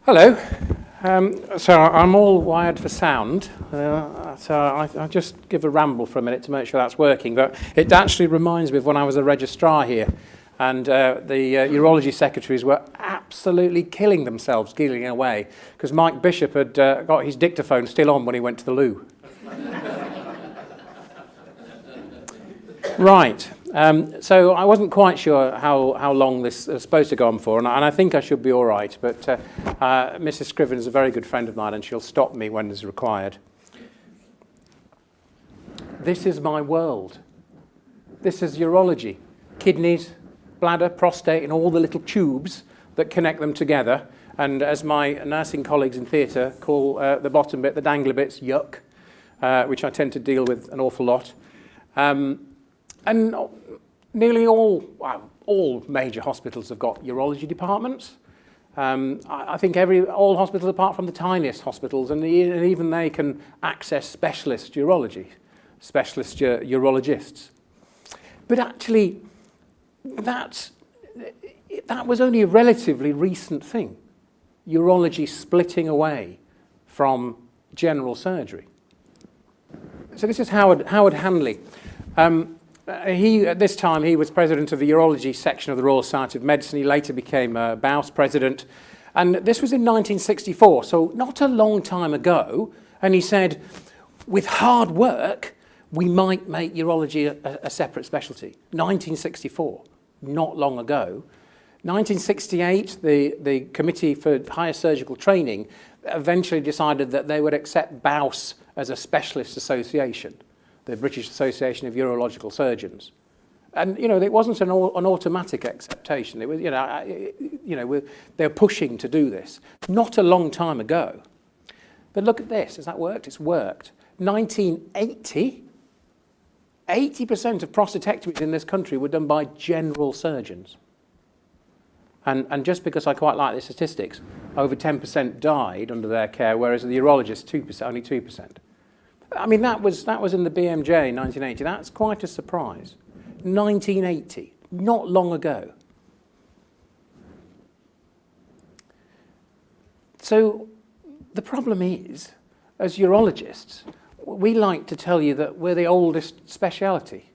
Hello. So I'm all wired for sound, so I just give a ramble for a minute to make sure that's working. But it actually reminds me of when I was a registrar here, and the urology secretaries were absolutely killing themselves, giggling away, because Mike Bishop had got his dictaphone still on when he went to the loo. Right. So I wasn't quite sure how long this was supposed to go on for, and I think I should be all right, but Mrs. Scriven is a very good friend of mine, and she'll stop me when it's required. This is my world. This is urology. Kidneys, bladder, prostate, and all the little tubes that connect them together, and as my nursing colleagues in theatre call the bottom bit, the dangly bits, yuck, which I tend to deal with an awful lot. And nearly all major hospitals have got urology departments. I think all hospitals, apart from the tiniest hospitals, and even they can access specialist urology, specialist urologists. But actually, that was only a relatively recent thing. Urology splitting away from general surgery. So this is Howard Handley. At this time, he was president of the urology section of the Royal Society of Medicine. He later became BAUS president. And this was in 1964, so not a long time ago. And he said, with hard work, we might make urology a separate specialty. 1964, not long ago. 1968, the Committee for Higher Surgical Training eventually decided that they would accept BAUS as a specialist association, the British Association of Urological Surgeons. And, it wasn't an automatic acceptation. It was, they're pushing to do this. Not a long time ago. But look at this. Has that worked? It's worked. 1980, 80% of prostatectomies in this country were done by general surgeons. And just because I quite like the statistics, over 10% died under their care, whereas the urologists, 2%, only 2%. I mean, that was in the BMJ in 1980. That's quite a surprise. 1980, not long ago. So the problem is, as urologists, we like to tell you that we're the oldest speciality.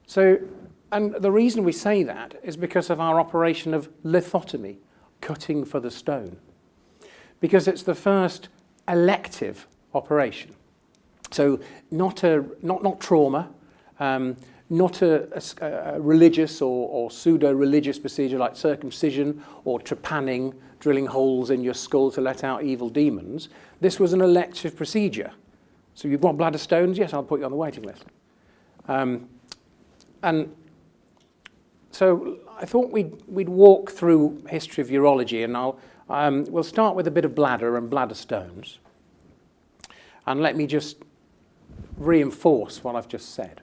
So, and the reason we say that is because of our operation of lithotomy, cutting for the stone. Because it's the first elective operation. So not trauma, not a religious or pseudo-religious procedure like circumcision or trepanning, drilling holes in your skull to let out evil demons. This was an elective procedure. So you've got bladder stones? Yes, I'll put you on the waiting list. And so I thought we'd walk through history of urology, and we'll start with a bit of bladder and bladder stones. And let me just reinforce what I've just said.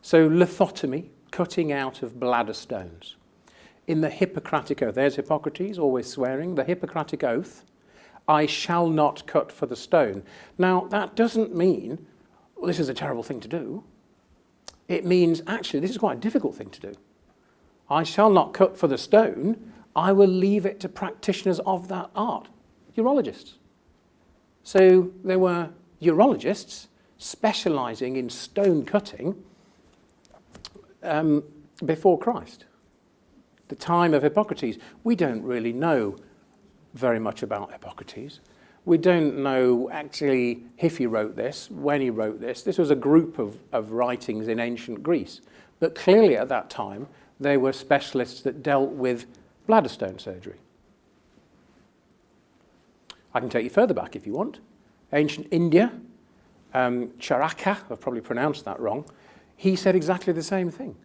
So lithotomy, cutting out of bladder stones. In the Hippocratic Oath, there's Hippocrates, always swearing, the Hippocratic Oath, I shall not cut for the stone. Now, that doesn't mean, well, this is a terrible thing to do. It means, actually, this is quite a difficult thing to do. I shall not cut for the stone. I will leave it to practitioners of that art, urologists. So there were urologists specializing in stone cutting before Christ, the time of Hippocrates. We don't really know very much about Hippocrates. We don't know actually if he wrote this, when he wrote this. This was a group of writings in ancient Greece. But clearly at that time, they were specialists that dealt with bladder stone surgery. I can take you further back if you want. Ancient India, Charaka, I've probably pronounced that wrong, he said exactly the same thing.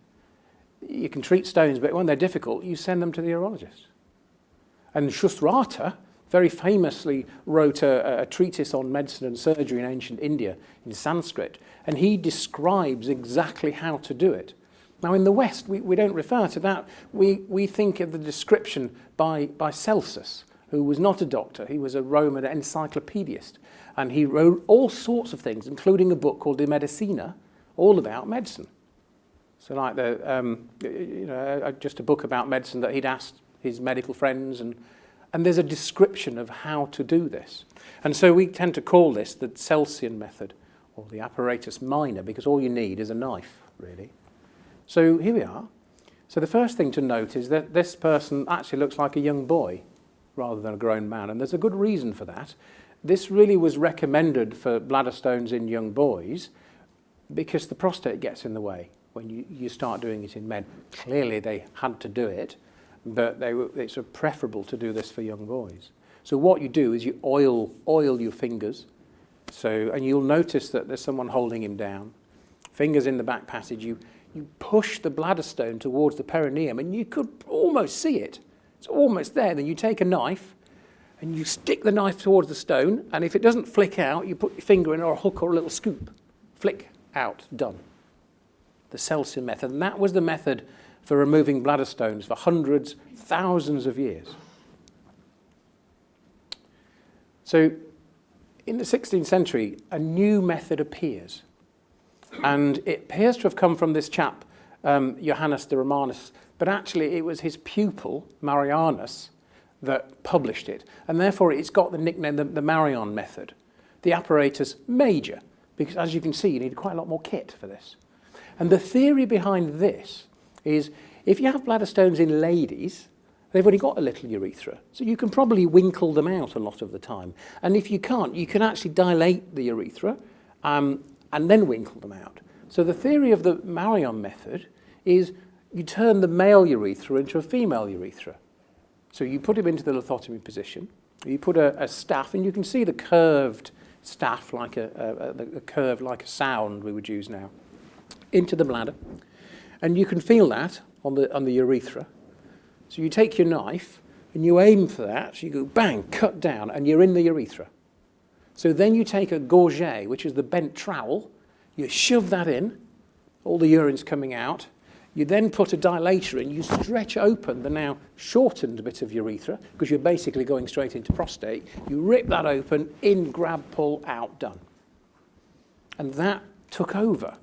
You can treat stones, but when they're difficult, you send them to the urologist. And Shusrata very famously wrote a treatise on medicine and surgery in ancient India in Sanskrit, and he describes exactly how to do it. Now, in the West, we don't refer to that. We think of the description by Celsus, who was not a doctor. He was a Roman encyclopedist. And he wrote all sorts of things, including a book called De Medicina, all about medicine. So like just a book about medicine that he'd asked his medical friends, and there's a description of how to do this. And so we tend to call this the Celsian method, or the apparatus minor, because all you need is a knife, really. So here we are. So the first thing to note is that this person actually looks like a young boy rather than a grown man, and there's a good reason for that. This really was recommended for bladder stones in young boys because the prostate gets in the way when you start doing it in men. Clearly they had to do it, but it's preferable to do this for young boys. So what you do is you oil your fingers, and you'll notice that there's someone holding him down. Fingers in the back passage, you push the bladder stone towards the perineum, and you could almost see it. It's almost there. Then you take a knife, and you stick the knife towards the stone, and if it doesn't flick out, you put your finger in, or a hook or a little scoop. Flick out, done. The Celsian method. And that was the method for removing bladder stones for hundreds, thousands of years. So in the 16th century, a new method appears. And it appears to have come from this chap, Johannes de Romanus, but actually it was his pupil, Marianus, that published it. And therefore it's got the nickname, the Marion method, the apparatus major, because as you can see, you need quite a lot more kit for this. And the theory behind this is if you have bladder stones in ladies, they've already got a little urethra, so you can probably winkle them out a lot of the time. And if you can't, you can actually dilate the urethra and then winkle them out. So the theory of the Marion method is you turn the male urethra into a female urethra. So you put him into the lithotomy position, you put a staff, and you can see the curved staff, like a curve like a sound we would use now, into the bladder. And you can feel that on the urethra. So you take your knife and you aim for that, so you go bang, cut down, and you're in the urethra. So then you take a gorget, which is the bent trowel, you shove that in, all the urine's coming out, you then put a dilator in, you stretch open the now shortened bit of urethra, because you're basically going straight into prostate, you rip that open, in, grab, pull, out, done. And that took over.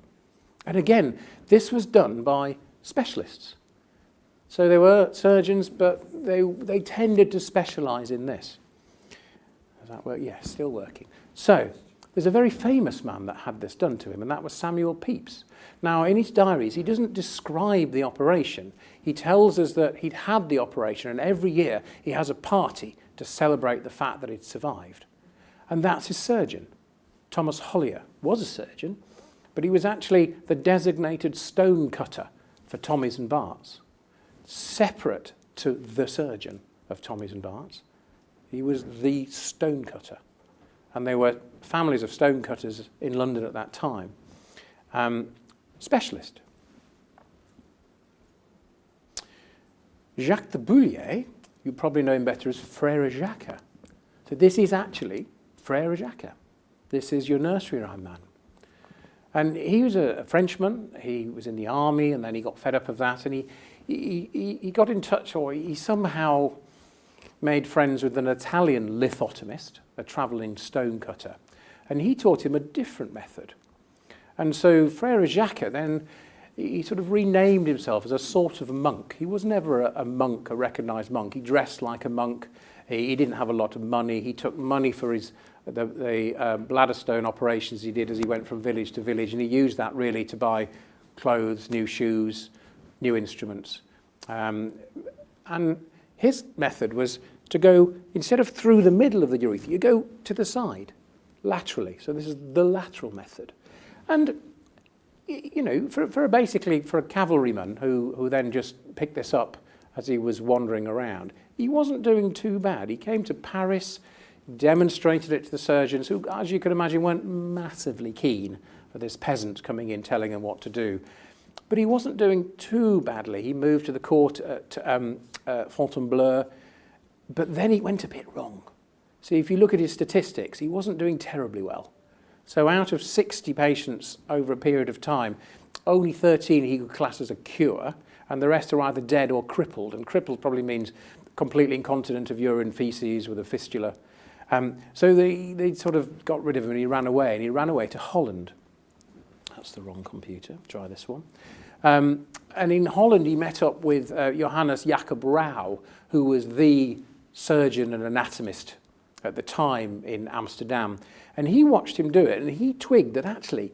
And again, this was done by specialists. So they were surgeons, but they tended to specialise in this. Does that work? Yes, still working. So there's a very famous man that had this done to him, and that was Samuel Pepys. Now, in his diaries, he doesn't describe the operation. He tells us that he'd had the operation, and every year he has a party to celebrate the fact that he'd survived. And that's his surgeon. Thomas Hollier was a surgeon, but he was actually the designated stone cutter for Tommy's and Bart's, separate to the surgeon of Tommy's and Bart's. He was the stone cutter. And there were families of stone cutters in London at that time. Specialist. Jacques de Boulier, you probably know him better as Frère Jacques. So this is actually Frère Jacques. This is your nursery rhyme man. And he was a Frenchman. He was in the army, and then he got fed up of that, and he got in touch, or he somehow made friends with an Italian lithotomist, a travelling stone cutter, and he taught him a different method. And so Frère Jacques then, he sort of renamed himself as a sort of monk. He was never a monk, a recognised monk. He dressed like a monk. He didn't have a lot of money. He took money for the bladder stone operations he did as he went from village to village, and he used that really to buy clothes, new shoes, new instruments. And his method was to go, instead of through the middle of the urethra, you go to the side, laterally. So this is the lateral method. And, you know, for a cavalryman who then just picked this up as he was wandering around, he wasn't doing too bad. He came to Paris, demonstrated it to the surgeons, who, as you can imagine, weren't massively keen for this peasant coming in telling him what to do. But he wasn't doing too badly. He moved to the court at Fontainebleau, but then he went a bit wrong. See, if you look at his statistics, he wasn't doing terribly well. So out of 60 patients over a period of time, only 13 he could class as a cure, and the rest are either dead or crippled, and crippled probably means completely incontinent of urine, feces with a fistula. So they sort of got rid of him, and he ran away to Holland. That's the wrong computer. Try this one. And in Holland, he met up with Johannes Jacob Rau, who was the surgeon and anatomist at the time in Amsterdam. And he watched him do it, and he twigged that actually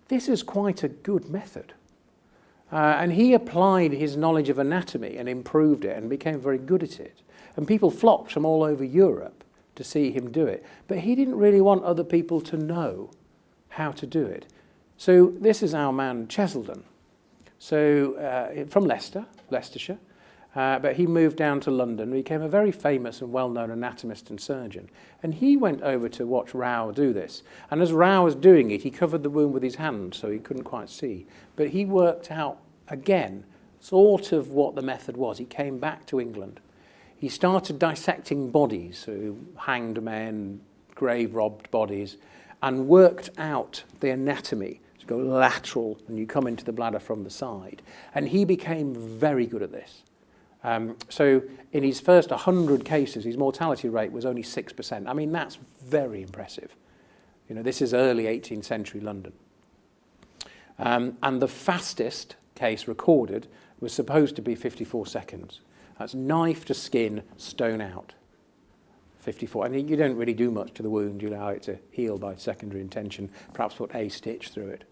this is quite a good method. And he applied his knowledge of anatomy and improved it and became very good at it. And people flocked from all over Europe to see him do it. But he didn't really want other people to know how to do it. So this is our man Cheselden. So from Leicestershire, but he moved down to London, became a very famous and well-known anatomist and surgeon. And he went over to watch Rau do this. And as Rau was doing it, he covered the wound with his hand, so he couldn't quite see. But he worked out, again, sort of what the method was. He came back to England. He started dissecting bodies, so hanged men, grave-robbed bodies, and worked out the anatomy. To go lateral, and you come into the bladder from the side. And he became very good at this. So in his first 100 cases, his mortality rate was only 6%. I mean, that's very impressive. You know, this is early 18th century London. And the fastest case recorded was supposed to be 54 seconds. That's knife to skin, stone out. 54. And you don't really do much to the wound. You allow it to heal by secondary intention, perhaps put a stitch through it.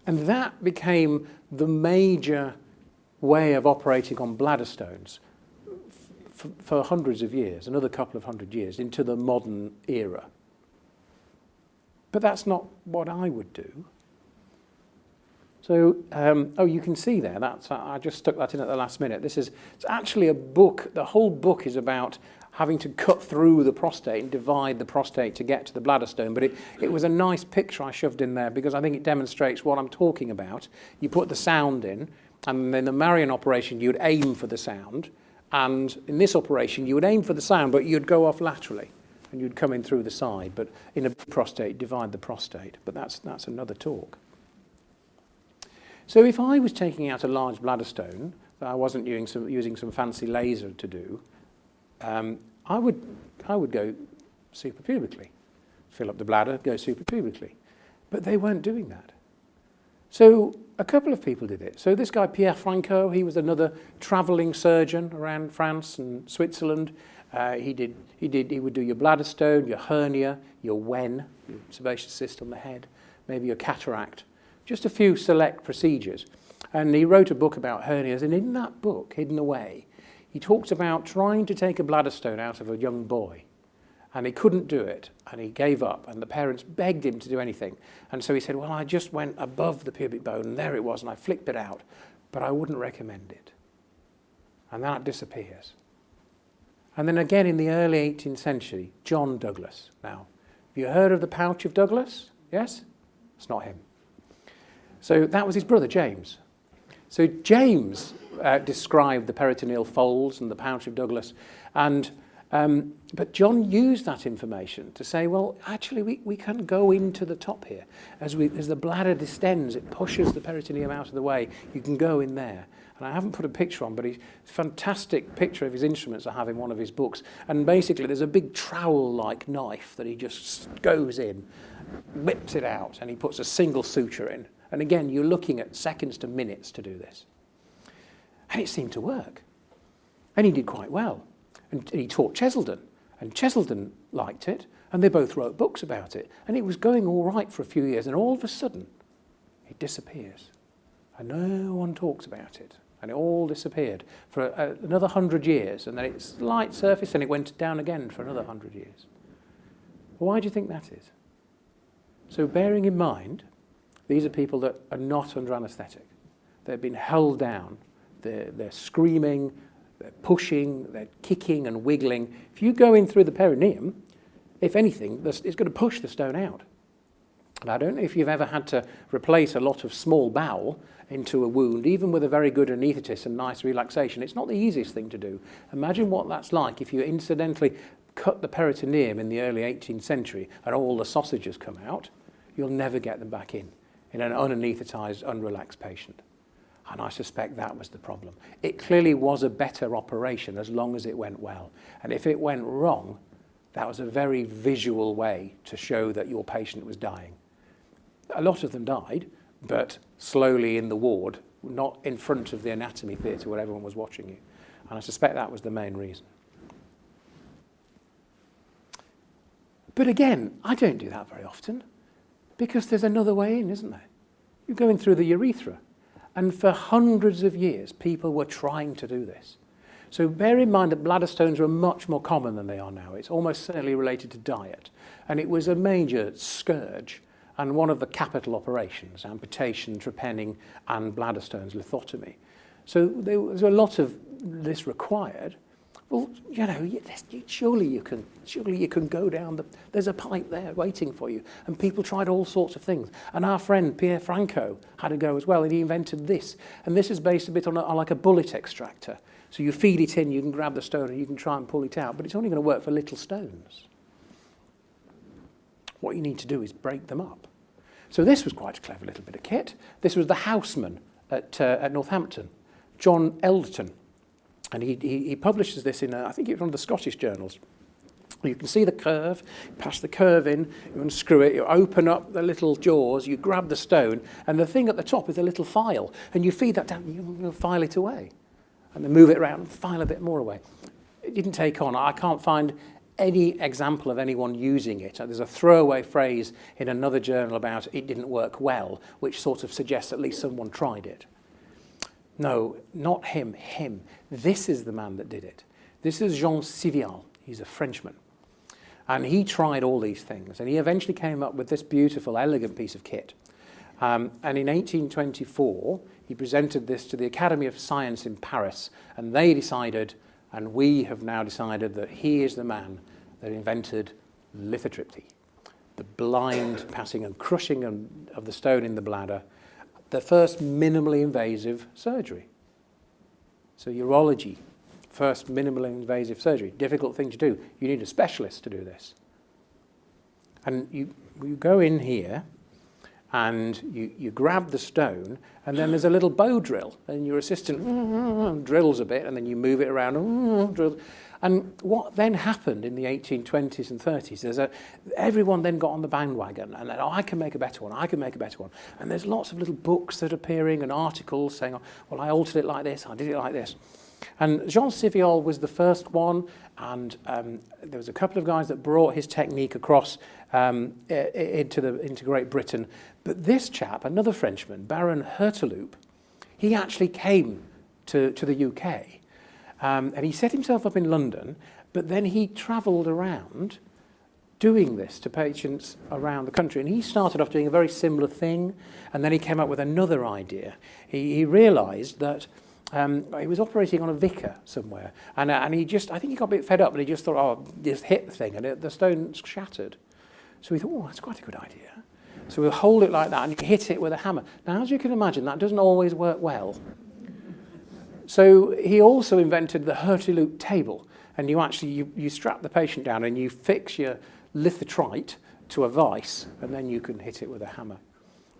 And that became the major way of operating on bladder stones for hundreds of years, another couple of hundred years, into the modern era. But that's not what I would do. So, you can see there, I just stuck that in at the last minute. It's actually a book. The whole book is about having to cut through the prostate and divide the prostate to get to the bladder stone. But it was a nice picture I shoved in there because I think it demonstrates what I'm talking about. You put the sound in, and in the Marion operation, you would aim for the sound. And in this operation, you would aim for the sound, but you'd go off laterally, and you'd come in through the side. But in a prostate, divide the prostate. But that's another talk. So if I was taking out a large bladder stone that I wasn't using some fancy laser to do, I would go suprapubically, fill up the bladder, go suprapubically. But they weren't doing that. So a couple of people did it. So this guy, Pierre Franco, he was another travelling surgeon around France and Switzerland. He would do your bladder stone, your hernia, your wen, your sebaceous cyst on the head, maybe your cataract, just a few select procedures. And he wrote a book about hernias, and in that book, Hidden Away, he talks about trying to take a bladder stone out of a young boy. And he couldn't do it, and he gave up, and the parents begged him to do anything. And so he said, well, I just went above the pubic bone, and there it was, and I flicked it out, but I wouldn't recommend it. And that disappears. And then again in the early 18th century, John Douglas. Now, have you heard of the pouch of Douglas? Yes? It's not him. So that was his brother, James. So James described the peritoneal folds and the pouch of Douglas, and but John used that information to say, well, actually, we can go into the top here. As the bladder distends, it pushes the peritoneum out of the way. You can go in there. And I haven't put a picture on, but he's a fantastic picture of his instruments I have in one of his books. And basically, there's a big trowel-like knife that he just goes in, whips it out, and he puts a single suture in. And again, you're looking at seconds to minutes to do this. And it seemed to work. And he did quite well. And he taught Cheselden, and Cheselden liked it, and they both wrote books about it. And it was going all right for a few years, and all of a sudden, it disappears. And no one talks about it. And it all disappeared for another 100 years, and then it slight surfaced, and it went down again for another 100 years. Well, why do you think that is? So bearing in mind, these are people that are not under anaesthetic. They've been held down. They're screaming, they're pushing, they're kicking and wiggling. If you go in through the perineum, if anything, it's going to push the stone out. And I don't know if you've ever had to replace a lot of small bowel into a wound, even with a very good anaesthetist and nice relaxation. It's not the easiest thing to do. Imagine what that's like if you incidentally cut the peritoneum in the early 18th century and all the sausages come out. You'll never get them back in an unanaesthetized, unrelaxed patient. And I suspect that was the problem. It clearly was a better operation as long as it went well. And if it went wrong, that was a very visual way to show that your patient was dying. A lot of them died, but slowly in the ward, not in front of the anatomy theatre where everyone was watching you. And I suspect that was the main reason. But again, I don't do that very often, because there's another way in, isn't there? You're going through the urethra. And for hundreds of years, people were trying to do this. So bear in mind that bladder stones are much more common than they are now. It's almost certainly related to diet. And it was a major scourge and one of the capital operations: amputation, trepanning, and bladder stones, lithotomy. So there was a lot of this required. Well, surely you can go down there's a pipe there waiting for you. And people tried all sorts of things. And our friend Pierre Franco had a go as well, and he invented this. And this is based a bit on like a bullet extractor. So you feed it in, you can grab the stone and you can try and pull it out, but it's only going to work for little stones. What you need to do is break them up. So this was quite a clever little bit of kit. This was the houseman at Northampton, John Elderton. And he publishes this in, I think it was one of the Scottish journals. You can see the curve, pass the curve in, you unscrew it, you open up the little jaws, you grab the stone, and the thing at the top is a little file, and you feed that down, you file it away. And then move it around and file a bit more away. It didn't take on. I can't find any example of anyone using it. There's a throwaway phrase in another journal about it didn't work well, which sort of suggests at least someone tried it. No, not him, him. This is the man that did it. This is Jean Sivial. He's a Frenchman. And he tried all these things, and he eventually came up with this beautiful, elegant piece of kit. And in 1824, he presented this to the Academy of Science in Paris, and they decided, and we have now decided, that he is the man that invented lithotripsy, the blind passing and crushing of the stone in the bladder, the first minimally invasive surgery. So urology, first minimally invasive surgery, difficult thing to do. You need a specialist to do this. And you go in here, and you grab the stone, and then there's a little bow drill, and your assistant drills a bit, and then you move it around, drills. And what then happened in the 1820s and 30s, everyone then got on the bandwagon, and then, I can make a better one, I can make a better one. And there's lots of little books that are appearing and articles saying, well, I altered it like this, I did it like this. And Jean Sivial was the first one, and there was a couple of guys that brought his technique across into Great Britain. But this chap, another Frenchman, Baron Herteloop, he actually came to the UK, and he set himself up in London, but then he travelled around doing this to patients around the country. And he started off doing a very similar thing, and then he came up with another idea. He realised that he was operating on a vicar somewhere, and he just, I think he got a bit fed up, and he just thought, just hit the thing, and the stone shattered. So he thought, that's quite a good idea. So we'll hold it like that, and you hit it with a hammer. Now, as you can imagine, that doesn't always work well. So he also invented the Herteloop table, and you strap the patient down, and you fix your lithotrite to a vice, and then you can hit it with a hammer.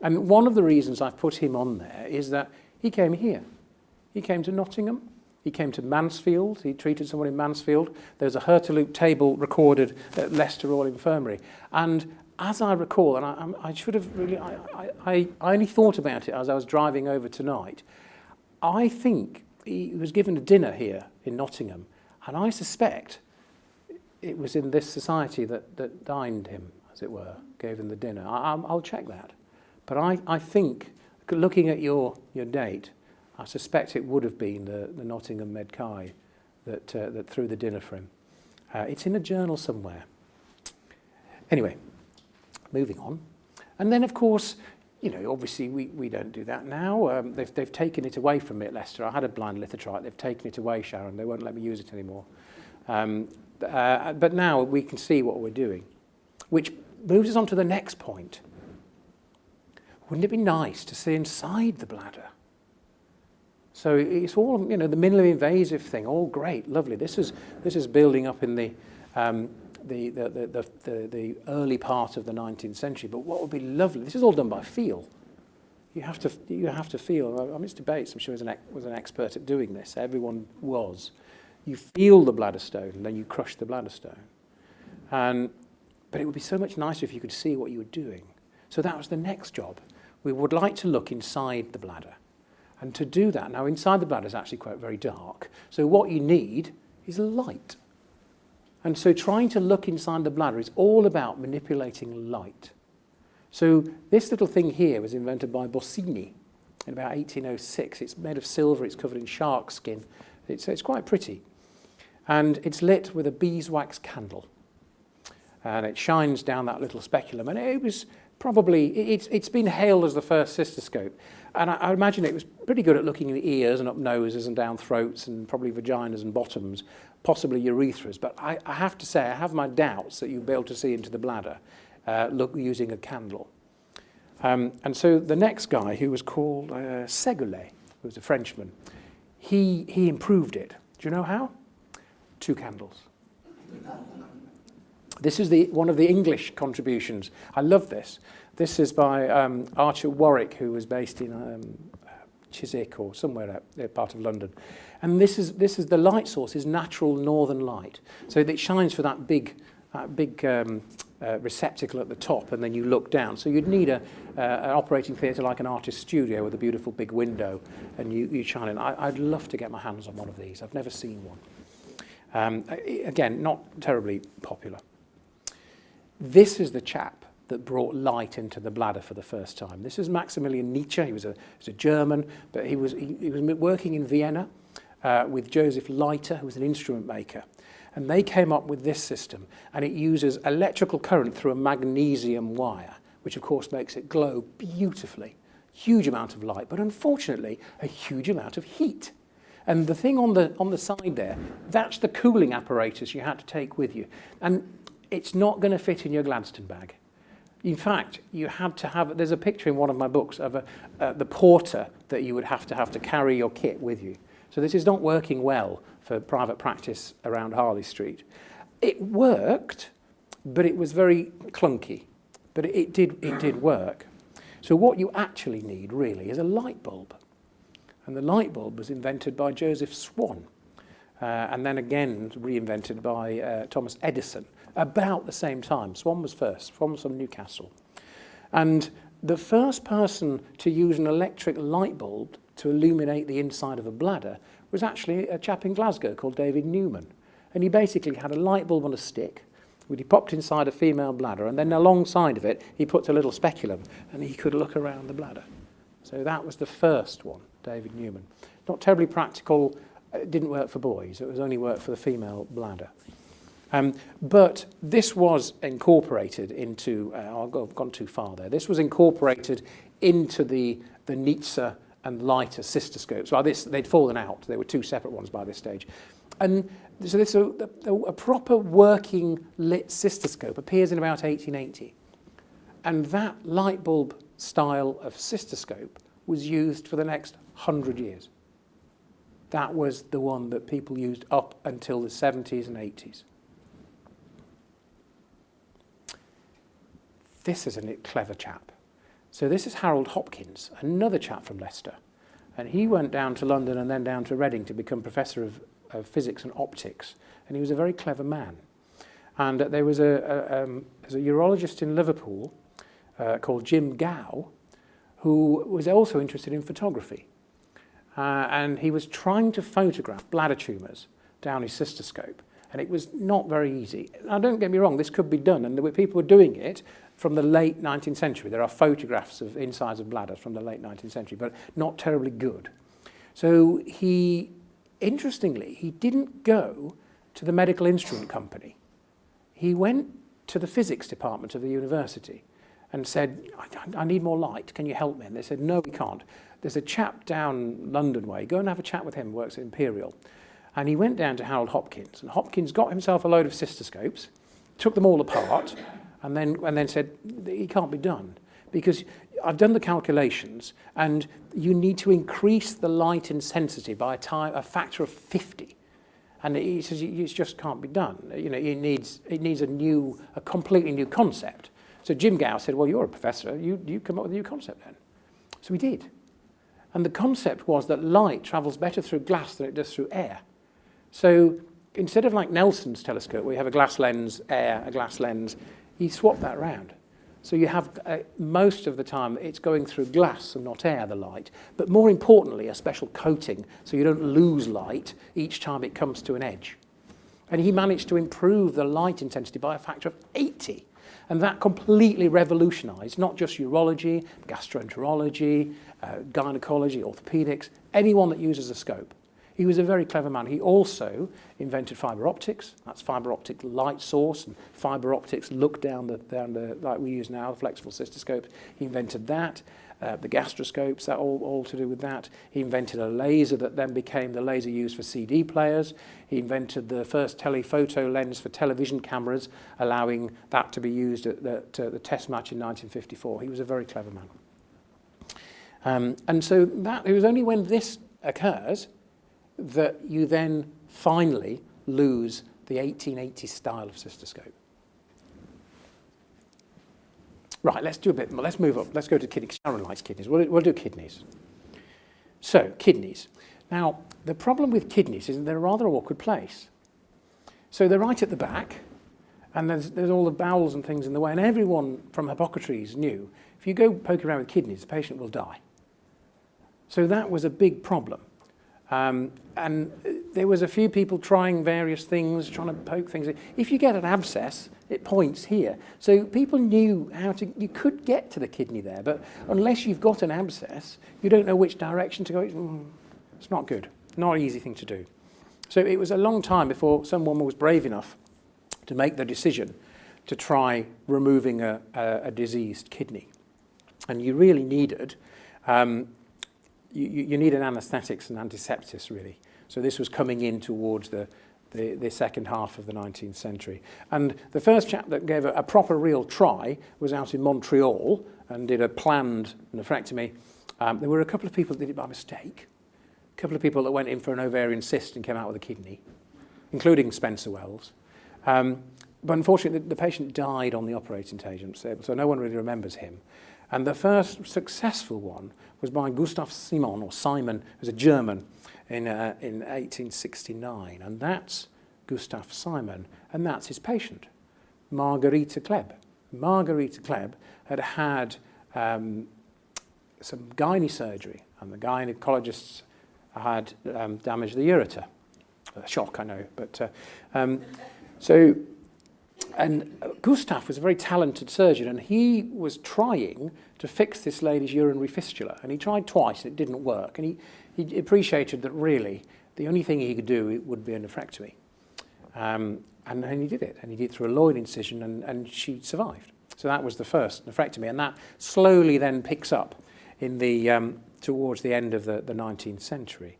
And one of the reasons I've put him on there is that he came here. He came to Nottingham, he came to Mansfield, he treated someone in Mansfield. There's a Herteloop table recorded at Leicester Royal Infirmary. And as I recall, and I should have really, I only thought about it as I was driving over tonight, I think he was given a dinner here in Nottingham, and I suspect it was in this society that dined him, as it were, gave him the dinner. I'll check that. But I think, looking at your date, I suspect it would have been the Nottingham Medkai that threw the dinner for him. It's in a journal somewhere. Anyway, moving on. And then, of course, obviously we don't do that now. They've taken it away from me at Leicester. I had a blind lithotrite. They've taken it away, Sharon. They won't let me use it anymore. But now we can see what we're doing, which moves us on to the next point. Wouldn't it be nice to see inside the bladder? So it's all, the minimally invasive thing, all great, lovely. This is building up in the early part of the 19th century. But what would be lovely? This is all done by feel. You have to feel. Mr. Bates, I'm sure, was an expert at doing this. Everyone was. You feel the bladder stone, and then you crush the bladder stone. But it would be so much nicer if you could see what you were doing. So that was the next job. We would like to look inside the bladder. And to do that, now inside the bladder is actually quite very dark. So what you need is light. And so trying to look inside the bladder is all about manipulating light. So this little thing here was invented by Bossini in about 1806. It's made of silver, it's covered in shark skin. It's quite pretty. And it's lit with a beeswax candle. And it shines down that little speculum. And it was probably, it's been hailed as the first cystoscope. And I imagine it was pretty good at looking in the ears and up noses and down throats and probably vaginas and bottoms, possibly urethras. But I have to say, I have my doubts that you'll be able to see into the bladder using a candle. And so the next guy, who was called Ségoulet, who was a Frenchman, he improved it. Do you know how? 2 candles. This is one of the English contributions. I love this. This is by Archer Warwick, who was based in Chiswick or somewhere out part of London. And this is the light source is natural northern light. So it shines for that big receptacle at the top, and then you look down. So you'd need an operating theatre like an artist's studio with a beautiful big window, and you shine in. I'd love to get my hands on one of these. I've never seen one. Again, not terribly popular. This is the chap that brought light into the bladder for the first time. This is Maximilian Nietzsche. He was a German, but he was working in Vienna with Joseph Leiter, who was an instrument maker. And they came up with this system, and it uses electrical current through a magnesium wire, which of course makes it glow beautifully. Huge amount of light, but unfortunately a huge amount of heat. And the thing on the side there, that's the cooling apparatus you had to take with you. And it's not going to fit in your Gladstone bag. In fact, you had to have, there's a picture in one of my books of the porter that you would have to carry your kit with you. So this is not working well for private practice around Harley Street. It worked, but it was very clunky. But it did work. So what you actually need, really, is a light bulb. And the light bulb was invented by Joseph Swan, and then again reinvented by Thomas Edison, about the same time. Swan was first. Swan was from Newcastle. And the first person to use an electric light bulb to illuminate the inside of a bladder was actually a chap in Glasgow called David Newman. And he basically had a light bulb on a stick, which he popped inside a female bladder, and then alongside of it, he put a little speculum, and he could look around the bladder. So that was the first one, David Newman. Not terribly practical. It didn't work for boys. It was only worked for the female bladder. But this was incorporated into, I've gone too far there. This was incorporated into the Nietzsche and Leiter cystoscopes. Well, they'd fallen out. There were 2 separate ones by this stage. And so this, a proper working lit cystoscope appears in about 1880. And that light bulb style of cystoscope was used for the next 100 years. That was the one that people used up until the 70s and 80s. This is a clever chap. So this is Harold Hopkins, another chap from Leicester. And he went down to London and then down to Reading to become professor of physics and optics. And he was a very clever man. And there was a urologist in Liverpool called Jim Gow, who was also interested in photography. And he was trying to photograph bladder tumours down his cystoscope. And it was not very easy. Now, don't get me wrong, this could be done. And there were people were doing it from the late 19th century. There are photographs of insides of bladders from the late 19th century, but not terribly good. So interestingly, he didn't go to the medical instrument company. He went to the physics department of the university and said, I need more light, can you help me? And they said, no, we can't. There's a chap down London way, go and have a chat with him, works at Imperial. And he went down to Harold Hopkins, and Hopkins got himself a load of cystoscopes, took them all apart, and then said, it can't be done, because I've done the calculations, and you need to increase the light intensity by a factor of 50. And he says, it just can't be done. You know, it needs a completely new concept. So Jim Gow said, well, you're a professor, you come up with a new concept then. So he did. And the concept was that light travels better through glass than it does through air. So instead of like Nelson's telescope, where you have a glass lens, air, a glass lens, he swapped that around. So you have, most of the time, it's going through glass and not air, the light. But more importantly, a special coating, so you don't lose light each time it comes to an edge. And he managed to improve the light intensity by a factor of 80. And that completely revolutionized not just urology, gastroenterology, gynecology, orthopedics, anyone that uses a scope. He was a very clever man. He also invented fiber optics. That's fiber optic light source, and fiber optics look down the like we use now, the flexible cystoscopes. He invented that. The gastroscopes, that all to do with that. He invented a laser that then became the laser used for CD players. He invented the first telephoto lens for television cameras, allowing that to be used at the test match in 1954. He was a very clever man. And so it was only when this occurs that you then finally lose the 1880 style of cystoscope. Right, let's do a bit more. Let's move up. Let's go to kidneys. Sharon likes kidneys. We'll do kidneys. So, kidneys. Now, the problem with kidneys is that they're a rather awkward place. So they're right at the back, and there's all the bowels and things in the way, and everyone from Hippocrates knew if you go poking around with kidneys, the patient will die. So that was a big problem. And there was a few people trying various things, trying to poke things. If you get an abscess, it points here. So people knew you could get to the kidney there, but unless you've got an abscess, you don't know which direction to go. It's not good, not an easy thing to do. So it was a long time before someone was brave enough to make the decision to try removing a diseased kidney. And you really needed you needed anaesthetics and antiseptics, really. So this was coming in towards the second half of the 19th century. And the first chap that gave a proper real try was out in Montreal and did a planned nephrectomy. There were a couple of people that did it by mistake. A couple of people that went in for an ovarian cyst and came out with a kidney, including Spencer Wells. But unfortunately, the patient died on the operating table, so no one really remembers him. And the first successful one was by Gustav Simon, who was a German, in 1869. And that's Gustav Simon, and that's his patient, Margarita Klebb. Margarita Klebb had some gynae surgery, and the gynecologists had damaged the ureter. A shock, I know, but and Gustav was a very talented surgeon, and he was trying to fix this lady's urinary fistula, and he tried twice and it didn't work, and he appreciated that really the only thing he could do would be a nephrectomy. And he did it, and he did through a loin incision, and she survived. So that was the first nephrectomy, and that slowly then picks up in the towards the end of the 19th century.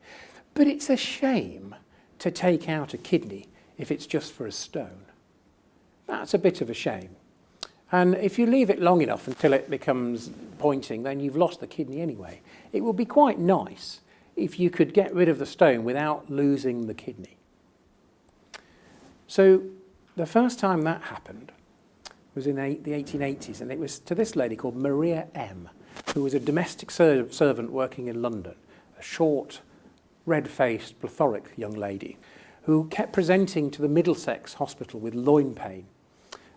But it's a shame to take out a kidney if it's just for a stone. That's a bit of a shame. And if you leave it long enough until it becomes pointing, then you've lost the kidney anyway. It would be quite nice if you could get rid of the stone without losing the kidney. So the first time that happened was in the 1880s, and it was to this lady called Maria M., who was a domestic servant working in London, a short, red-faced, plethoric young lady who kept presenting to the Middlesex Hospital with loin pain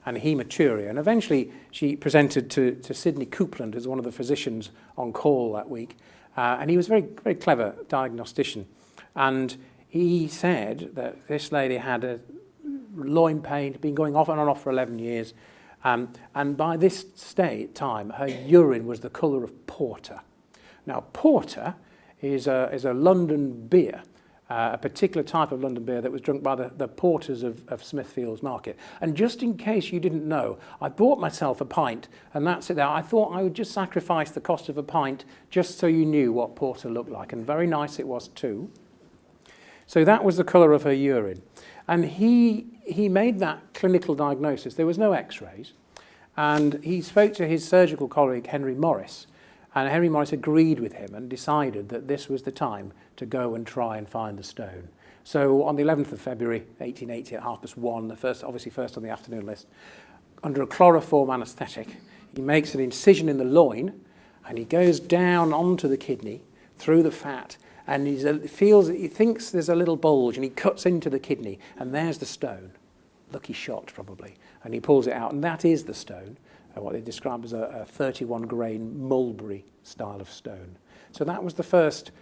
and hematuria. And eventually she presented to Sidney Coupland as one of the physicians on call that week. And he was a very, very clever diagnostician. And he said that this lady had a loin pain, been going off and on off for 11 years. And by this time, her urine was the colour of porter. Now, porter is a London beer, a particular type of London beer that was drunk by the porters of Smithfield's Market. And just in case you didn't know, I bought myself a pint, and that's it. I thought I would just sacrifice the cost of a pint just so you knew what porter looked like, and very nice it was too. So that was the colour of her urine. And he made that clinical diagnosis. There was no x-rays. And he spoke to his surgical colleague, Henry Morris, and Henry Morris agreed with him and decided that this was the time to go and try and find the stone. So on the 11th of February, 1880, at 1:30, obviously first on the afternoon list, under a chloroform anaesthetic, he makes an incision in the loin, and he goes down onto the kidney, through the fat, and he thinks there's a little bulge, and he cuts into the kidney, and there's the stone. Lucky shot, probably. And he pulls it out, and that is the stone, what they described as a 31-grain mulberry style of stone. So that was the first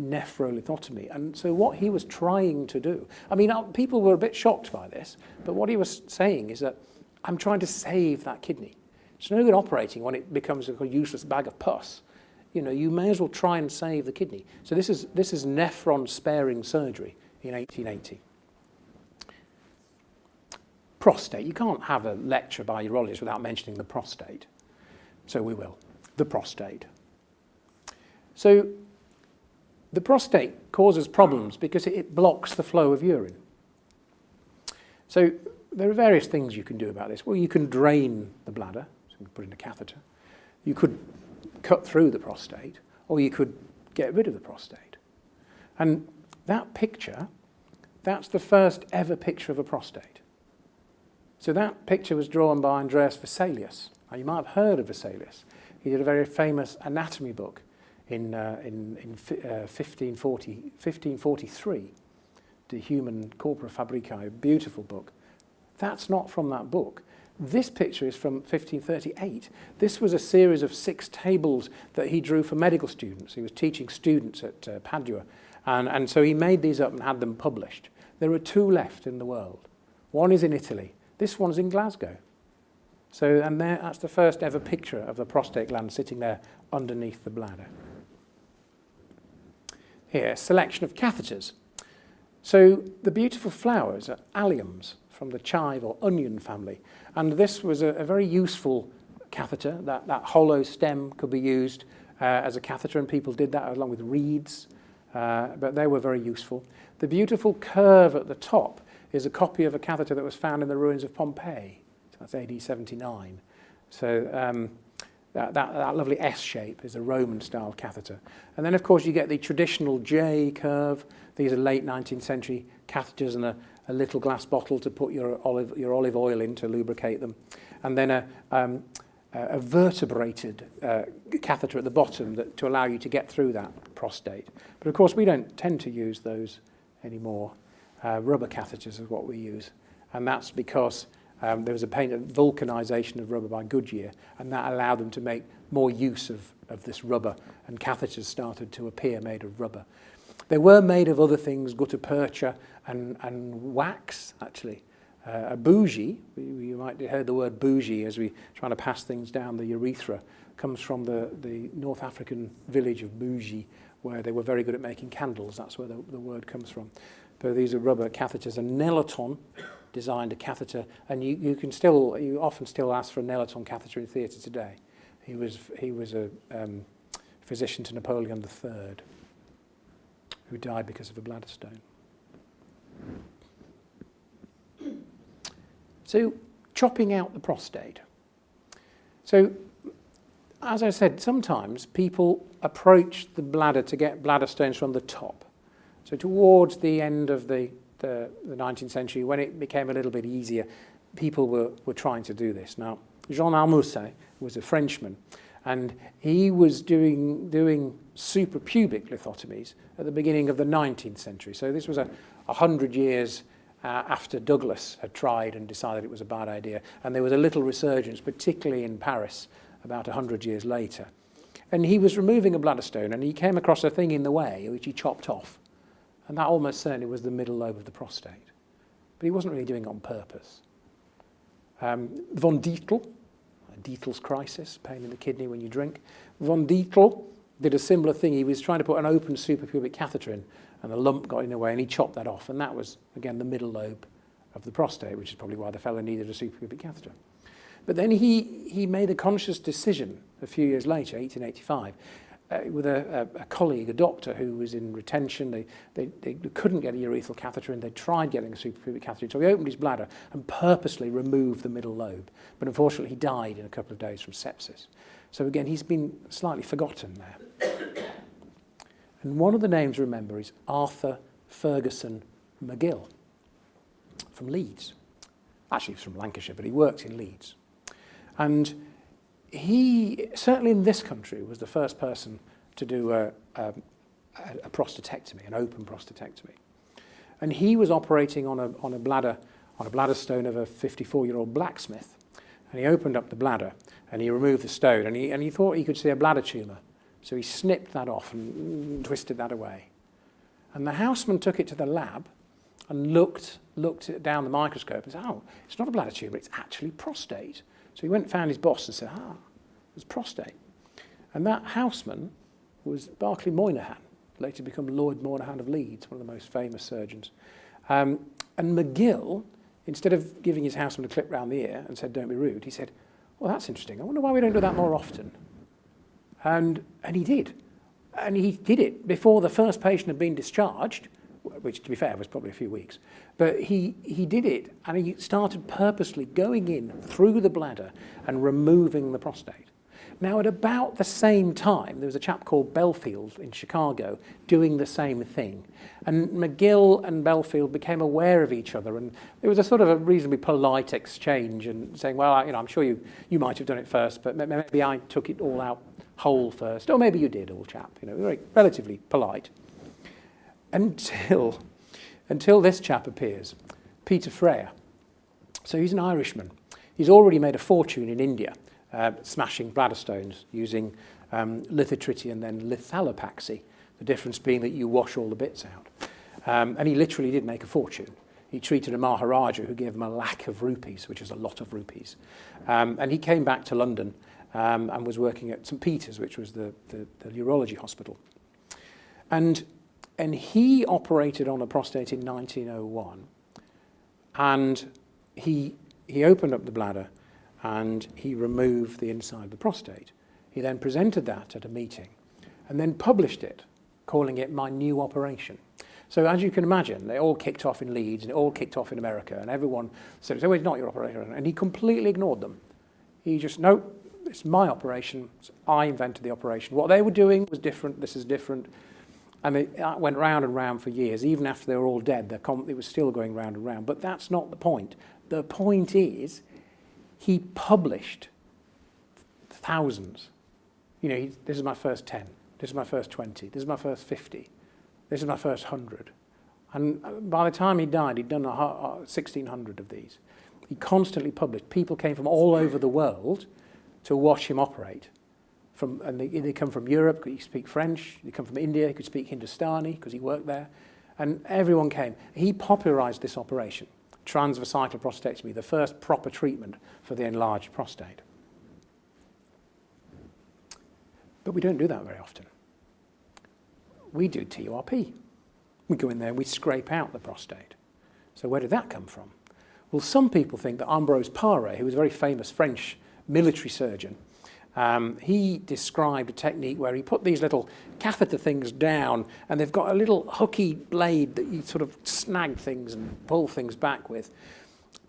nephrolithotomy. And so what he was trying to do, I mean, people were a bit shocked by this, but what he was saying is that I'm trying to save that kidney. It's no good operating when it becomes a useless bag of pus. You know, you may as well try and save the kidney. So this is nephron-sparing surgery in 1880. Prostate. You can't have a lecture by a urologist without mentioning the prostate. So we will. The prostate. So the prostate causes problems because it blocks the flow of urine. So there are various things you can do about this. Well, you can drain the bladder, so you can put in a catheter. You could cut through the prostate, or you could get rid of the prostate. And that picture, that's the first ever picture of a prostate. So that picture was drawn by Andreas Vesalius. Now, you might have heard of Vesalius. He did a very famous anatomy book in 1543, De Human Corpora Fabricae, a beautiful book. That's not from that book. This picture is from 1538. This was a series of 6 tables that he drew for medical students. He was teaching students at Padua. And so he made these up and had them published. There are 2 left in the world. One is in Italy. This one's in Glasgow. So, and that's the first ever picture of the prostate gland sitting there underneath the bladder. Here, selection of catheters. So the beautiful flowers are alliums from the chive or onion family. And this was a very useful catheter. That hollow stem could be used as a catheter, and people did that along with reeds, but they were very useful. The beautiful curve at the top is a copy of a catheter that was found in the ruins of Pompeii. So that's AD 79. So that lovely S shape is a Roman-style catheter. And then, of course, you get the traditional J curve. These are late 19th century catheters and a little glass bottle to put your olive oil in to lubricate them. And then a vertebrated catheter at the bottom to allow you to get through that prostate. But, of course, we don't tend to use those anymore. Rubber catheters is what we use. And that's because there was a vulcanization of rubber by Goodyear, and that allowed them to make more use of this rubber, and catheters started to appear made of rubber. They were made of other things, gutta percha and wax, actually. A bougie, you might have heard the word bougie as we trying to pass things down the urethra, comes from the North African village of Bougie, where they were very good at making candles. That's where the word comes from. But these are rubber catheters. And Nellaton designed a catheter, and you often still ask for a Nellaton catheter in theatre today. He was a physician to Napoleon III, who died because of a bladder stone. So, chopping out the prostate. So, as I said, sometimes people approach the bladder to get bladder stones from the top. So towards the end of the 19th century, when it became a little bit easier, people were trying to do this. Now, Jean Almousset was a Frenchman, and he was doing suprapubic lithotomies at the beginning of the 19th century. So this was 100 years after Douglas had tried and decided it was a bad idea. And there was a little resurgence, particularly in Paris, about 100 years later. And he was removing a bladder stone, and he came across a thing in the way, which he chopped off. And that almost certainly was the middle lobe of the prostate. But he wasn't really doing it on purpose. Von Dietl, Dietl's crisis, pain in the kidney when you drink. Von Dietl did a similar thing. He was trying to put an open suprapubic catheter in, and a lump got in the way, and he chopped that off. And that was, again, the middle lobe of the prostate, which is probably why the fellow needed a suprapubic catheter. But then he made a conscious decision a few years later, 1885, with a colleague, a doctor who was in retention. They couldn't get a urethral catheter in. They tried getting a suprapubic catheter in. So he opened his bladder and purposely removed the middle lobe. But unfortunately, he died in a couple of days from sepsis. So again, he's been slightly forgotten there. And one of the names to remember is Arthur Ferguson McGill from Leeds. Actually, he's from Lancashire, but he worked in Leeds. And he, certainly in this country, was the first person to do a prostatectomy, an open prostatectomy. And he was operating on a bladder stone of a 54-year-old blacksmith. And he opened up the bladder, and he removed the stone, and he thought he could see a bladder tumour. So he snipped that off and twisted that away. And the houseman took it to the lab and looked it down the microscope and said, oh, it's not a bladder tumour, it's actually prostate. So he went and found his boss and said, it's prostate. And that houseman was Barclay Moynihan, later become Lord Moynihan of Leeds, one of the most famous surgeons. And McGill, instead of giving his houseman a clip round the ear and said, don't be rude, he said, well, that's interesting. I wonder why we don't do that more often. And he did. And he did it before the first patient had been discharged, which, to be fair, was probably a few weeks. But he did it, and he started purposely going in through the bladder and removing the prostate. Now, at about the same time, there was a chap called Belfield in Chicago doing the same thing. And McGill and Belfield became aware of each other, and there was a sort of a reasonably polite exchange and saying, well, I'm sure you might have done it first, but maybe I took it all out whole first. Or maybe you did, old chap. Very relatively polite. Until this chap appears, Peter Freyer. So he's an Irishman. He's already made a fortune in India, smashing bladder stones using lithotrity and then lithalopaxy, the difference being that you wash all the bits out. And he literally did make a fortune. He treated a Maharaja who gave him a lakh of rupees, which is a lot of rupees. And he came back to London and was working at St. Peter's, which was the urology hospital. And he operated on a prostate in 1901, and he opened up the bladder and he removed the inside of the prostate. He then presented that at a meeting and then published it, calling it my new operation. So as you can imagine, they all kicked off in Leeds and it all kicked off in America, and everyone said, oh, it's not your operation. And he completely ignored them. He just, no, it's my operation. I invented the operation. What they were doing was different. This is different. And it went round and round for years. Even after they were all dead, it was still going round and round. But that's not the point. The point is, he published thousands. This is my first 10. This is my first 20. This is my first 50. This is my first 100. And by the time he died, he'd done 1,600 of these. He constantly published. People came from all over the world to watch him operate. And they come from Europe, he could speak French. They come from India, he could speak Hindustani because he worked there. And everyone came. He popularized this operation, transvesical prostatectomy, the first proper treatment for the enlarged prostate. But we don't do that very often. We do TURP. We go in there, we scrape out the prostate. So where did that come from? Well, some people think that Ambroise Paré, who was a very famous French military surgeon, he described a technique where he put these little catheter things down, and they've got a little hooky blade that you sort of snag things and pull things back with.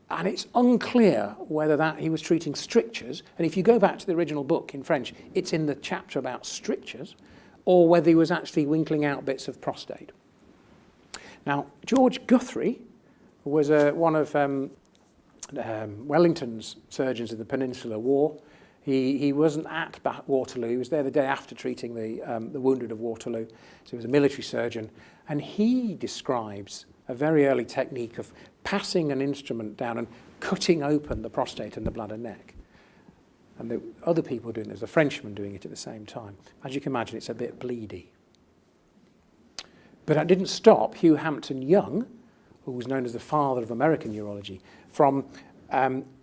And it's unclear whether that he was treating strictures, and if you go back to the original book in French, it's in the chapter about strictures, or whether he was actually winkling out bits of prostate. Now, George Guthrie was one of Wellington's surgeons in the Peninsular War. He wasn't at Waterloo. He was there the day after treating the wounded of Waterloo. So he was a military surgeon. And he describes a very early technique of passing an instrument down and cutting open the prostate and the bladder neck. And the other people doing it. There's a Frenchman doing it at the same time. As you can imagine, it's a bit bleedy. But that didn't stop Hugh Hampton Young, who was known as the father of American urology, from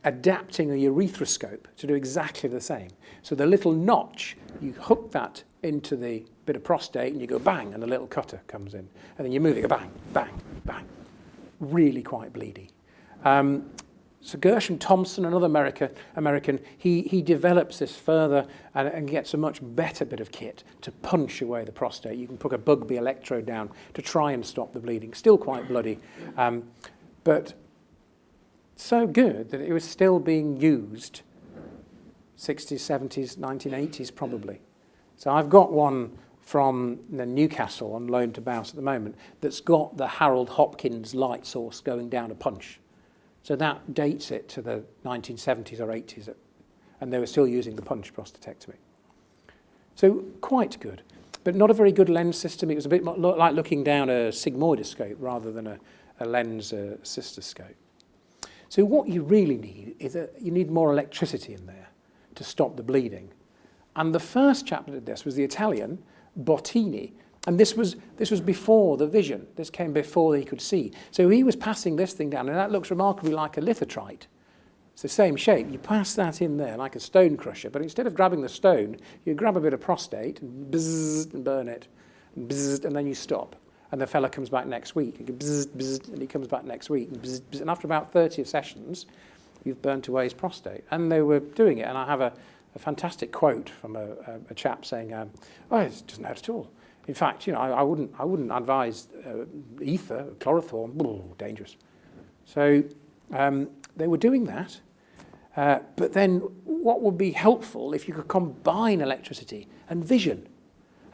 adapting a urethroskope to do exactly the same. So the little notch, you hook that into the bit of prostate and you go bang, and the little cutter comes in. And then you move it, go bang, bang, bang. Really quite bleedy. So Gershom Thompson, another American, he develops this further and gets a much better bit of kit to punch away the prostate. You can put a Bugbee electrode down to try and stop the bleeding. Still quite bloody, but so good that it was still being used 60s, 70s, 1980s probably. So I've got one from Newcastle on loan to BAUS at the moment that's got the Harold Hopkins light source going down a punch. So that dates it to the 1970s or 80s, and they were still using the punch prostatectomy. So quite good, but not a very good lens system. It was a bit like looking down a sigmoidoscope rather than a lens cystoscope. So what you really need is you need more electricity in there to stop the bleeding. And the first chap that did this was the Italian Bottini. And this was before the vision. This came before he could see. So he was passing this thing down, and that looks remarkably like a lithotrite. It's the same shape. You pass that in there like a stone crusher, but instead of grabbing the stone, you grab a bit of prostate and bzzz and burn it, and bzzz, and then you stop. And the fella comes back next week, and bzzz, bzzz, and he comes back next week, and bzzz, bzzz, and after about 30 sessions, you've burnt away his prostate. And they were doing it, and I have a fantastic quote from a chap saying, "Oh, it doesn't hurt at all. In fact, I wouldn't advise ether, chloroform, dangerous." So they were doing that. But then what would be helpful if you could combine electricity and vision?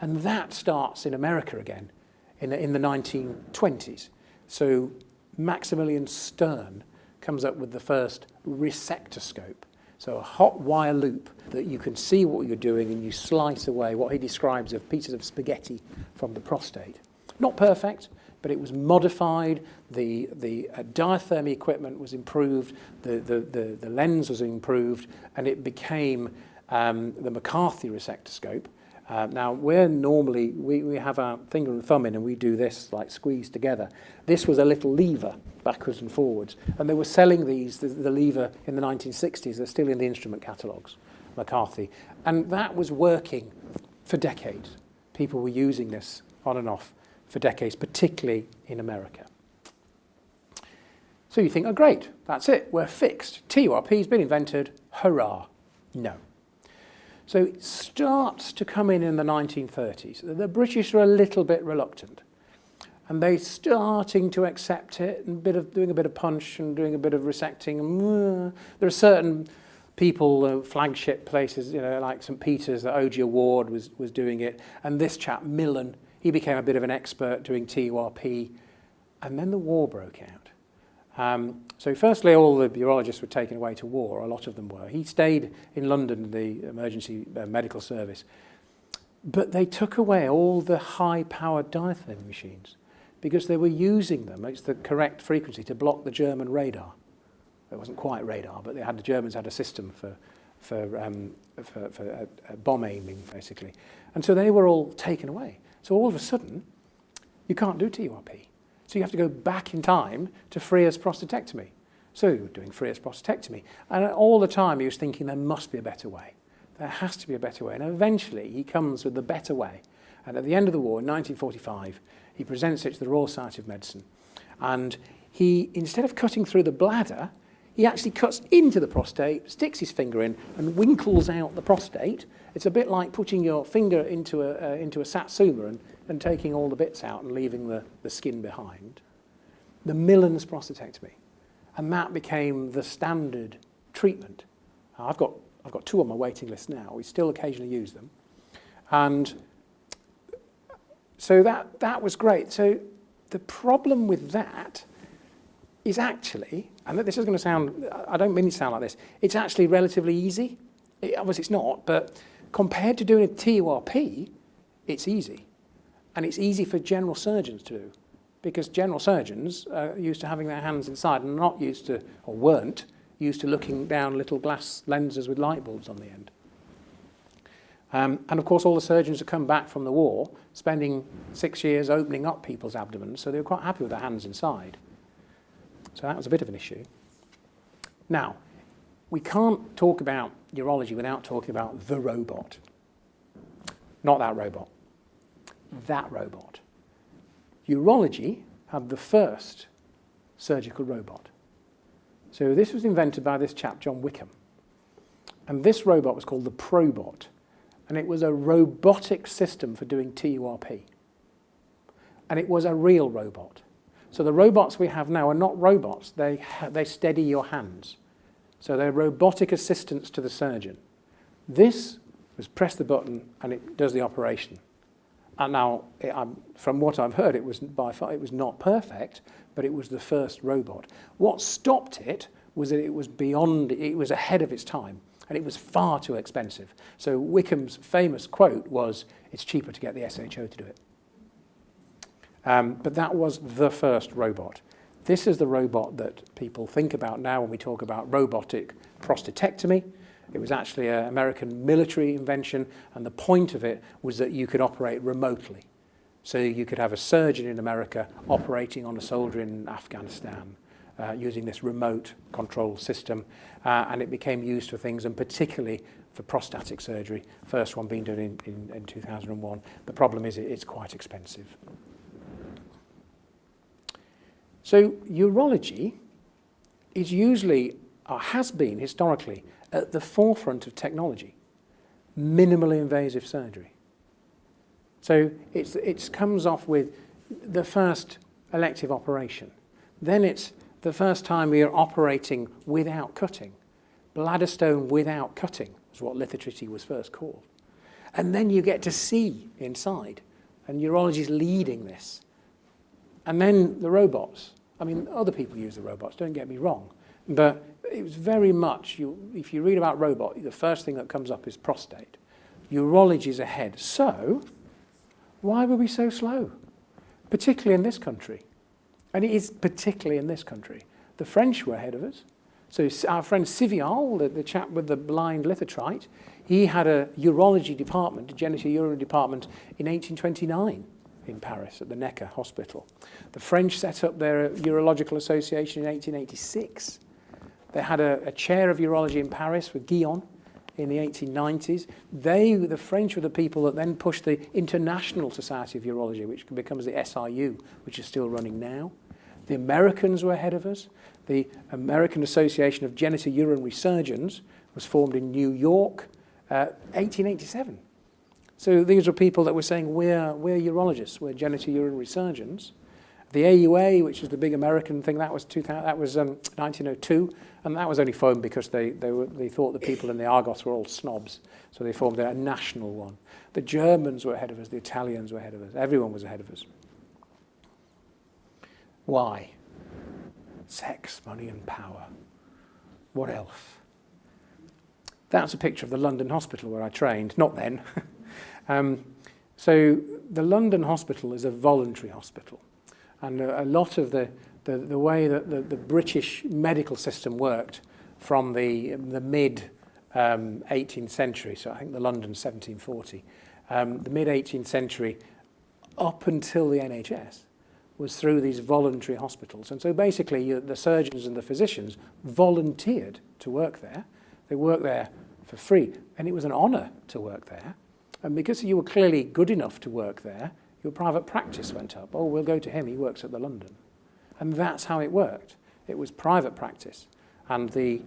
And that starts in America again in the 1920s. So Maximilian Stern comes up with the first resectoscope. So a hot wire loop that you can see what you're doing, and you slice away what he describes as pieces of spaghetti from the prostate. Not perfect, but it was modified. The diathermy equipment was improved. The lens was improved, and it became the McCarthy resectoscope. Now, we have our finger and thumb in, and we do this, like squeeze together. This was a little lever, backwards and forwards. And they were selling these, the lever, in the 1960s. They're still in the instrument catalogues, McCarthy. And that was working for decades. People were using this on and off for decades, particularly in America. So you think, oh, great, that's it, we're fixed. TURP's been invented, hurrah. No. So it starts to come in the 1930s. The British are a little bit reluctant. And they're starting to accept it, and doing a bit of punch and doing a bit of resecting. There are certain people, flagship places, like St. Peter's, that O.G. Award was doing it. And this chap, Millen, he became a bit of an expert doing TURP. And then the war broke out. So firstly, all the urologists were taken away to war, a lot of them were. He stayed in London, the emergency medical service. But they took away all the high-powered diathermy machines because they were using them, it's the correct frequency, to block the German radar. It wasn't quite radar, but the Germans had a system for bomb aiming, basically. And so they were all taken away. So all of a sudden, you can't do TURP. So you have to go back in time to Freer's prostatectomy. So he was doing Freer's prostatectomy. And all the time he was thinking there must be a better way. There has to be a better way. And eventually he comes with the better way. And at the end of the war, in 1945, he presents it to the Royal Society of Medicine. And he, instead of cutting through the bladder, he actually cuts into the prostate, sticks his finger in, and winkles out the prostate. It's a bit like putting your finger into a satsuma and taking all the bits out and leaving the skin behind. The Millen's prostatectomy. And that became the standard treatment. I've got 2 on my waiting list now. We still occasionally use them. And so that was great. So the problem with that is actually, and this is going to sound, I don't mean it to sound like this, it's actually relatively easy. Obviously it's not, but compared to doing a TURP, it's easy. And it's easy for general surgeons to do, because general surgeons are used to having their hands inside and not used to, or weren't, used to looking down little glass lenses with light bulbs on the end. And of course all the surgeons have come back from the war, spending 6 years opening up people's abdomens, so they were quite happy with their hands inside. So that was a bit of an issue. Now, we can't talk about urology without talking about the robot. Not that robot. That robot. Urology had the first surgical robot. So this was invented by this chap, John Wickham. And this robot was called the Probot. And it was a robotic system for doing TURP. And it was a real robot. So the robots we have now are not robots. They steady your hands. So they're robotic assistants to the surgeon. This was press the button and it does the operation. And now, from what I've heard, it was not perfect, but it was the first robot. What stopped it was that it was ahead of its time, and it was far too expensive. So Wickham's famous quote was, "It's cheaper to get the SHO to do it." But that was the first robot. This is the robot that people think about now when we talk about robotic prostatectomy. It was actually an American military invention, and the point of it was that you could operate remotely. So you could have a surgeon in America operating on a soldier in Afghanistan using this remote control system, and it became used for things, and particularly for prostatic surgery, first one being done in 2001. The problem is it's quite expensive. So urology is usually, or has been historically, at the forefront of technology, minimally invasive surgery. So it comes off with the first elective operation. Then it's the first time we are operating without cutting. Bladder stone without cutting is what lithotripsy was first called. And then you get to see inside, and urology is leading this. And then the robots. I mean, other people use the robots, don't get me wrong. But it was very much, if you read about robot, the first thing that comes up is prostate. Urology is ahead. So, why were we so slow? Particularly in this country. And it is particularly in this country. The French were ahead of us. So our friend Sivial, the chap with the blind lithotrite, he had a urology department, a genitourinary department in 1829 in Paris at the Necker Hospital. The French set up their Urological Association in 1886. They had a chair of urology in Paris with Guillon in the 1890s. The French were the people that then pushed the International Society of Urology, which becomes the SIU, which is still running now. The Americans were ahead of us. The American Association of Genitourinary Surgeons was formed in New York, 1887. So these were people that were saying, we're urologists, we're genitourinary surgeons. The AUA, which is the big American thing, that was 1902, and that was only formed because they thought the people in the Argos were all snobs, so they formed a national one. The Germans were ahead of us, the Italians were ahead of us, everyone was ahead of us. Why? Sex, money and power. What else? That's a picture of the London hospital where I trained, not then. So the London hospital is a voluntary hospital. And a lot of the way that the British medical system worked from the mid 18th century, so I think the London 1740, the mid 18th century up until the NHS was through these voluntary hospitals. And so basically the surgeons and the physicians volunteered to work there. They worked there for free, and it was an honour to work there. And because you were clearly good enough to work there, your private practice went up. Oh, we'll go to him, he works at the London. And that's how it worked. It was private practice. And the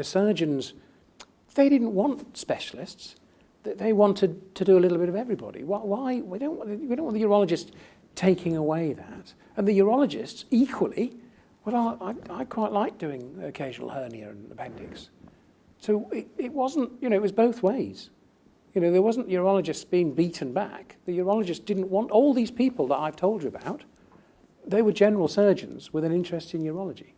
surgeons, they didn't want specialists. They wanted to do a little bit of everybody. Why? We don't want the urologist taking away that. And the urologists, equally, well, I quite like doing occasional hernia and appendix. So it wasn't, it was both ways. There wasn't urologists being beaten back. The urologists didn't want all these people that I've told you about. They were general surgeons with an interest in urology.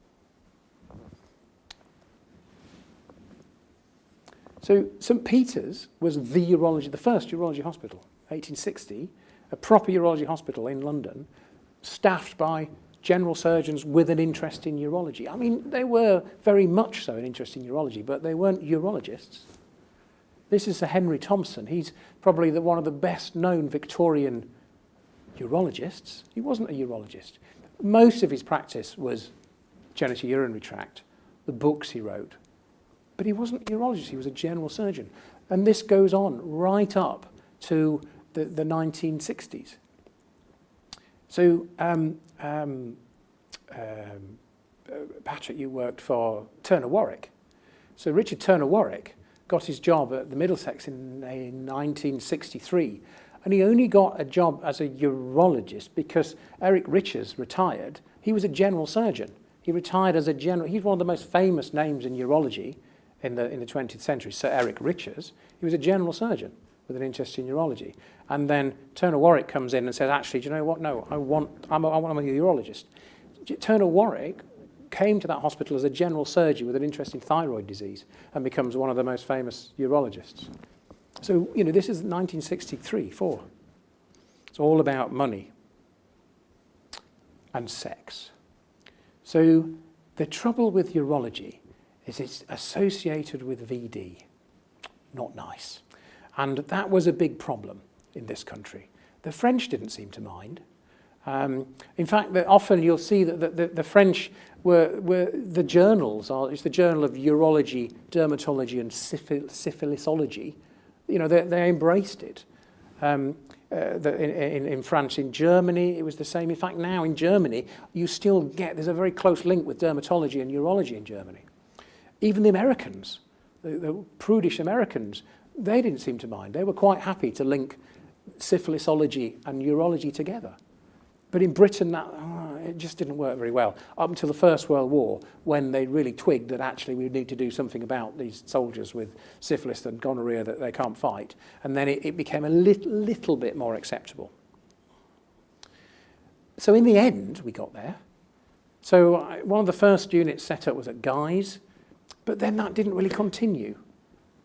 So St. Peter's was the first urology hospital, 1860, a proper urology hospital in London, staffed by general surgeons with an interest in urology. I mean, they were very much so an interest in urology, but they weren't urologists. This is Sir Henry Thompson. He's probably one of the best-known Victorian urologists. He wasn't a urologist. Most of his practice was genitourinary tract, the books he wrote. But he wasn't a urologist, he was a general surgeon. And this goes on right up to the 1960s. So, Patrick, you worked for Turner Warwick. So Richard Turner Warwick got his job at the Middlesex in 1963. And he only got a job as a urologist because Eric Richards retired. He was a general surgeon. He retired as a general. He's one of the most famous names in urology in the 20th century, Sir Eric Richards. He was a general surgeon with an interest in urology. And then Turner Warwick comes in and says, actually, do you know what? No, I'm a urologist. Turner Warwick came to that hospital as a general surgeon with an interest in thyroid disease and becomes one of the most famous urologists. So, this is 1963, 4. It's all about money and sex. So the trouble with urology is it's associated with VD. Not nice. And that was a big problem in this country. The French didn't seem to mind. In fact, often you'll see that the French were the journals. It's the Journal of Urology, Dermatology and Syphilisology. You know, they embraced it. In France, in Germany, it was the same. In fact, now in Germany, you still there's a very close link with dermatology and urology in Germany. Even the Americans, the prudish Americans, they didn't seem to mind. They were quite happy to link syphilisology and urology together. But in Britain, it just didn't work very well, up until the First World War, when they really twigged that actually we need to do something about these soldiers with syphilis and gonorrhea that they can't fight. And then it became a little bit more acceptable. So in the end, we got there. So one of the first units set up was at Guy's, but then that didn't really continue.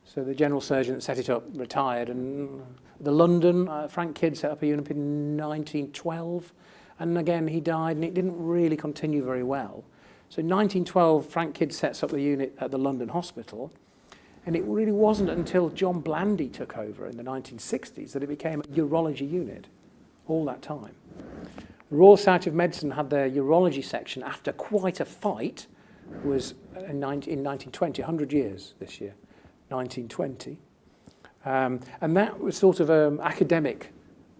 So the general surgeon that set it up retired, and the London, Frank Kidd set up a unit in 1912, and again he died, and it didn't really continue very well. So in 1912, Frank Kidd sets up the unit at the London Hospital, and it really wasn't until John Blandy took over in the 1960s that it became a urology unit, all that time. The Royal Society of Medicine had their urology section after quite a fight, was in 1920, 100 years this year, 1920. And that was sort of an academic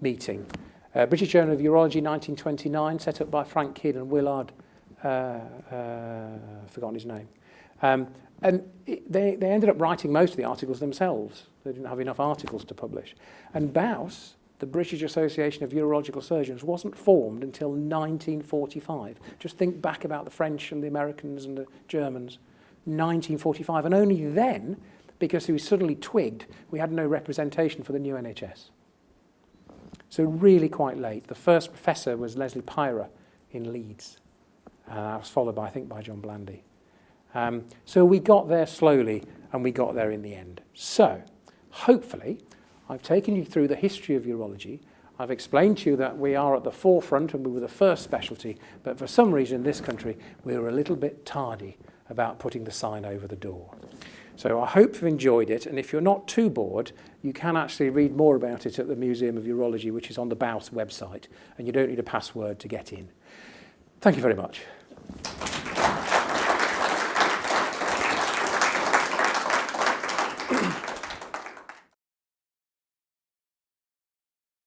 meeting. British Journal of Urology, 1929, set up by Frank Kidd and Willard, forgotten his name. And they ended up writing most of the articles themselves. They didn't have enough articles to publish. And BAUS, the British Association of Urological Surgeons, wasn't formed until 1945. Just think back about the French and the Americans and the Germans. 1945, and only then, because we suddenly twigged, we had no representation for the new NHS. So really quite late. The first professor was Leslie Pyra in Leeds. That was followed by, I think, by John Blandy. So we got there slowly, and we got there in the end. So, hopefully, I've taken you through the history of urology. I've explained to you that we are at the forefront and we were the first specialty, but for some reason in this country, we were a little bit tardy about putting the sign over the door. So I hope you've enjoyed it, and if you're not too bored, you can actually read more about it at the Museum of Urology, which is on the BAUS website, and you don't need a password to get in. Thank you very much.